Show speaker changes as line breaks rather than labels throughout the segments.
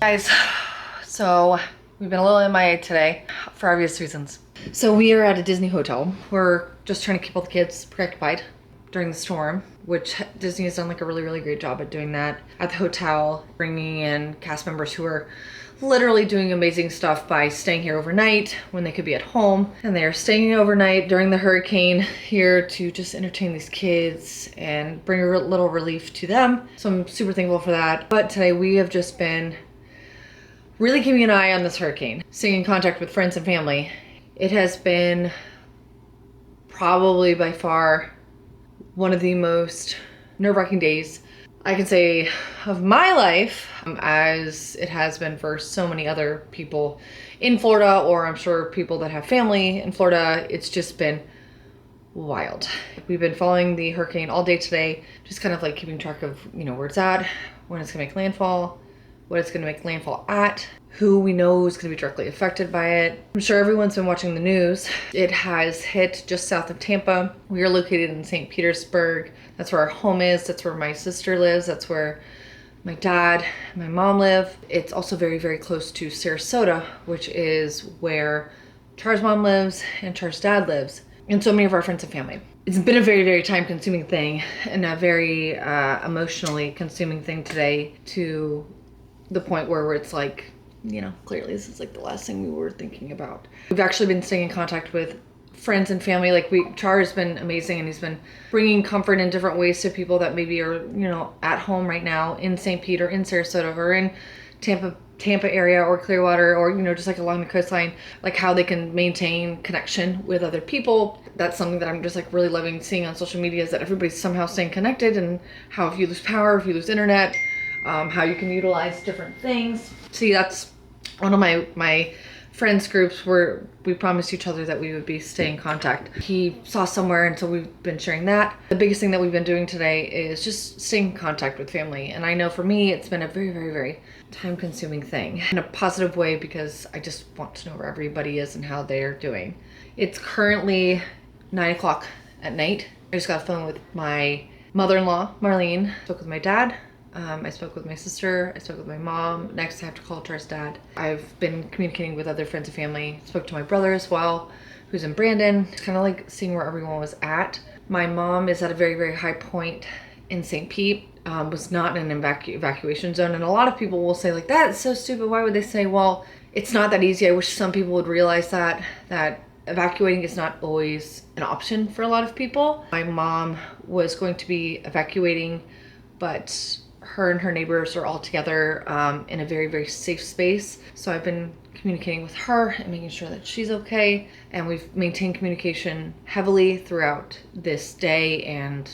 Guys, so we've been a little MIA today for obvious reasons. So we are at a Disney hotel. We're just trying to keep all the kids preoccupied during the storm, which Disney has done like a really great job at doing that at the hotel, bringing in cast members who are literally doing amazing stuff by staying here overnight when they could be at home. And they are staying overnight during the hurricane here to just entertain these kids and bring a little relief to them. So I'm super thankful for that. But today we have just been really keeping an eye on this hurricane, staying in contact with friends and family. It has been probably by far one of the most nerve-wracking days I can say of my life, as it has been for so many other people in Florida, or I'm sure people that have family in Florida. It's just been wild. We've been following the hurricane all day today, just kind of like keeping track of, where it's at, when it's gonna make landfall, what it's gonna make landfall at, who we know is gonna be directly affected by it. I'm sure everyone's been watching the news. It has hit just south of Tampa. We are located in St. Petersburg. That's where our home is. That's where my sister lives. That's where my dad and my mom live. It's also very close to Sarasota, which is where Char's mom lives and Char's dad lives, and so many of our friends and family. It's been a very time consuming thing and a very emotionally consuming thing today, to the point where it's like, clearly this is like the last thing we were thinking about. We've actually been staying in contact with friends and family. Char has been amazing, and he's been bringing comfort in different ways to people that maybe are, at home right now in St. Pete or in Sarasota or in Tampa area or Clearwater, or, just like along the coastline, like how they can maintain connection with other people. That's something that I'm just like really loving seeing on social media, is that everybody's somehow staying connected, and how if you lose power, if you lose internet, how you can utilize different things. See, that's one of my friends groups where we promised each other that we would be staying in contact. He saw somewhere, and so we've been sharing that. The biggest thing that we've been doing today is just staying in contact with family. And I know for me, it's been a very time consuming thing in a positive way, because I just want to know where everybody is and how they're doing. It's currently 9 o'clock at night. I just got off the phone with my mother-in-law, Marlene. Spoke with my dad. I spoke with my sister, I spoke with my mom. Next I have to call Char's dad. I've been communicating with other friends and family. Spoke to my brother as well, who's in Brandon, kind of like seeing where everyone was at. My mom is at a very high point in St. Pete, was not in an evacuation zone. And a lot of people will say like, that's so stupid. Why would they say? Well, it's not that easy. I wish some people would realize that evacuating is not always an option for a lot of people. My mom was going to be evacuating, but her and her neighbors are all together in a very safe space. So I've been communicating with her and making sure that she's okay. And we've maintained communication heavily throughout this day, and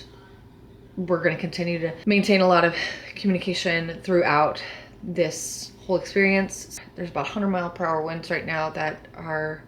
we're going to continue to maintain a lot of communication throughout this whole experience. There's about 100-mile-per-hour winds right now that are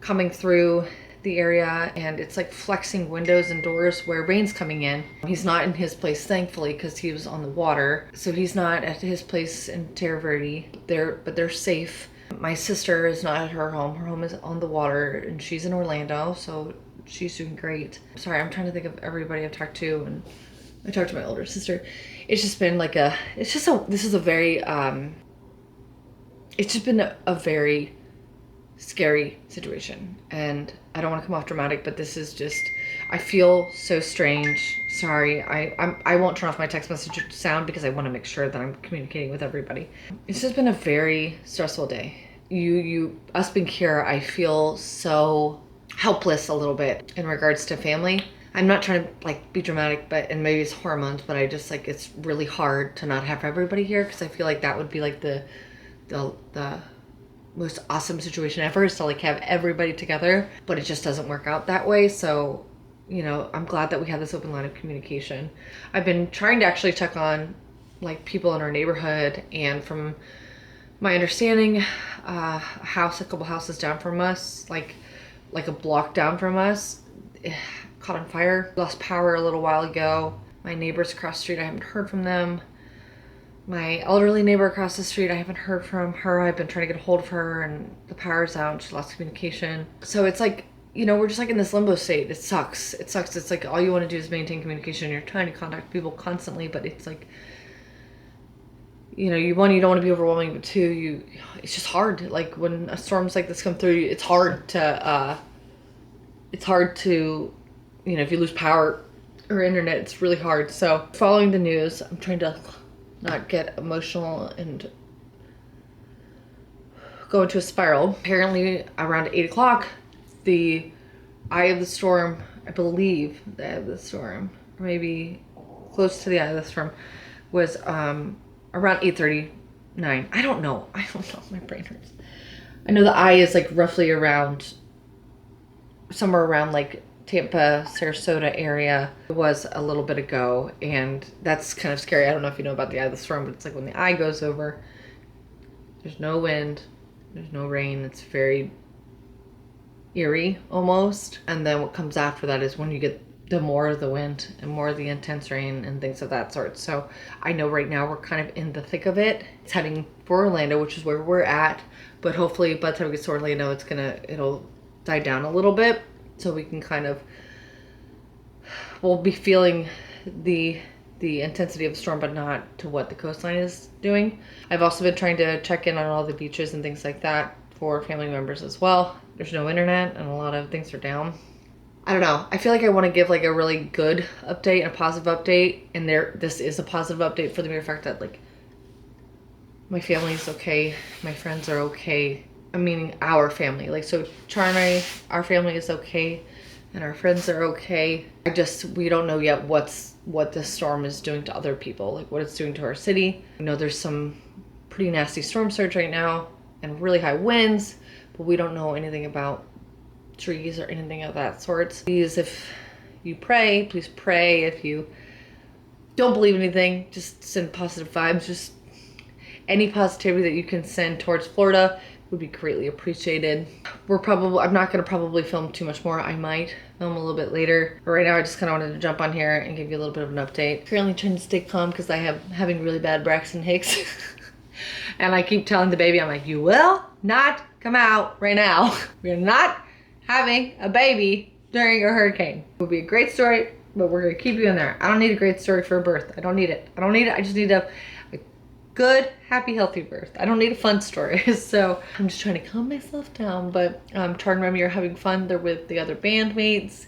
coming through the area, and it's like flexing windows and doors where rain's coming in. He's not in his place, thankfully, because he was on the water. So he's not at his place in Terra Verde. But they're safe. My sister is not at her home. Her home is on the water, and she's in Orlando, so she's doing great. Sorry, I'm trying to think of everybody I've talked to, and I talked to my older sister. It's just been like it's just a very scary situation, and I don't want to come off dramatic, but this is just, I feel so strange. Sorry, I won't turn off my text message sound because I want to make sure that I'm communicating with everybody. It's just been a very stressful day. Us being here, I feel so helpless a little bit in regards to family. I'm not trying to like be dramatic, and maybe it's hormones, but I just like, it's really hard to not have everybody here, because I feel like that would be like the most awesome situation ever, is to like have everybody together, but it just doesn't work out that way. So, I'm glad that we have this open line of communication. I've been trying to actually check on like people in our neighborhood, and from my understanding, a couple houses down from us, like a block down from us, caught on fire, lost power a little while ago. My neighbors across the street, I haven't heard from them. My elderly neighbor across the street, I haven't heard from her. I've been trying to get a hold of her, and the power's out. She lost communication. So it's like, we're just like in this limbo state. It sucks. It's like all you want to do is maintain communication. You're trying to contact people constantly, but it's like you know, you don't want to be overwhelming, but two, it's just hard. Like when a storms like this come through, it's hard to, you know, if you lose power or internet, it's really hard. So following the news, I'm trying to not get emotional and go into a spiral. Apparently around 8 o'clock, the eye of the storm, I believe the eye of the storm, or maybe close to the eye of the storm, was around 8:39. I don't know. My brain hurts. I know the eye is like roughly around, somewhere around like Tampa, Sarasota area. It was a little bit ago, and that's kind of scary. I don't know if you know about the eye of the storm, but it's like when the eye goes over, there's no wind, there's no rain. It's very eerie almost. And then what comes after that is when you get the more of the wind and more of the intense rain and things of that sort. So I know right now we're kind of in the thick of it. It's heading for Orlando, which is where we're at. But hopefully by the time we get to Orlando, it'll die down a little bit. So we can kind of, we'll be feeling the intensity of the storm, but not to what the coastline is doing. I've also been trying to check in on all the beaches and things like that for family members as well. There's no internet and a lot of things are down. I don't know. I feel like I want to give like a really good update and a positive update. And this is a positive update for the mere fact that like my family is okay. My friends are okay. I'm meaning our family. Like, so Char and I, our family is okay and our friends are okay. We don't know yet what this storm is doing to other people, like what it's doing to our city. I know there's some pretty nasty storm surge right now and really high winds, but we don't know anything about trees or anything of that sort. Please, if you pray, please pray. If you don't believe anything, just send positive vibes. Just any positivity that you can send towards Florida would be greatly appreciated. I'm not gonna probably film too much more. I might film a little bit later, but right now I just kind of wanted to jump on here and give you a little bit of an update. Currently trying to stay calm because having really bad Braxton Hicks. And I keep telling the baby, I'm like, you will not come out right now. We're not having a baby during a hurricane. It would be a great story, but we're gonna keep you in there. I don't need a great story for a birth. I don't need it. I just need a good, happy, healthy birth. I don't need a fun story. So I'm just trying to calm myself down. But Char and Remy are having fun. They're with the other bandmates,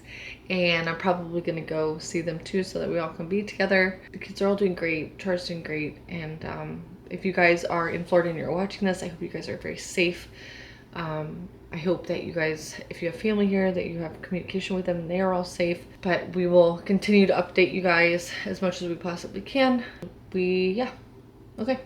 and I'm probably gonna go see them too so that we all can be together. The kids are all doing great. Char's doing great. And if you guys are in Florida and you're watching this, I hope you guys are very safe. I hope that you guys, if you have family here, that you have communication with them and they are all safe. But we will continue to update you guys as much as we possibly can. Yeah. Okay.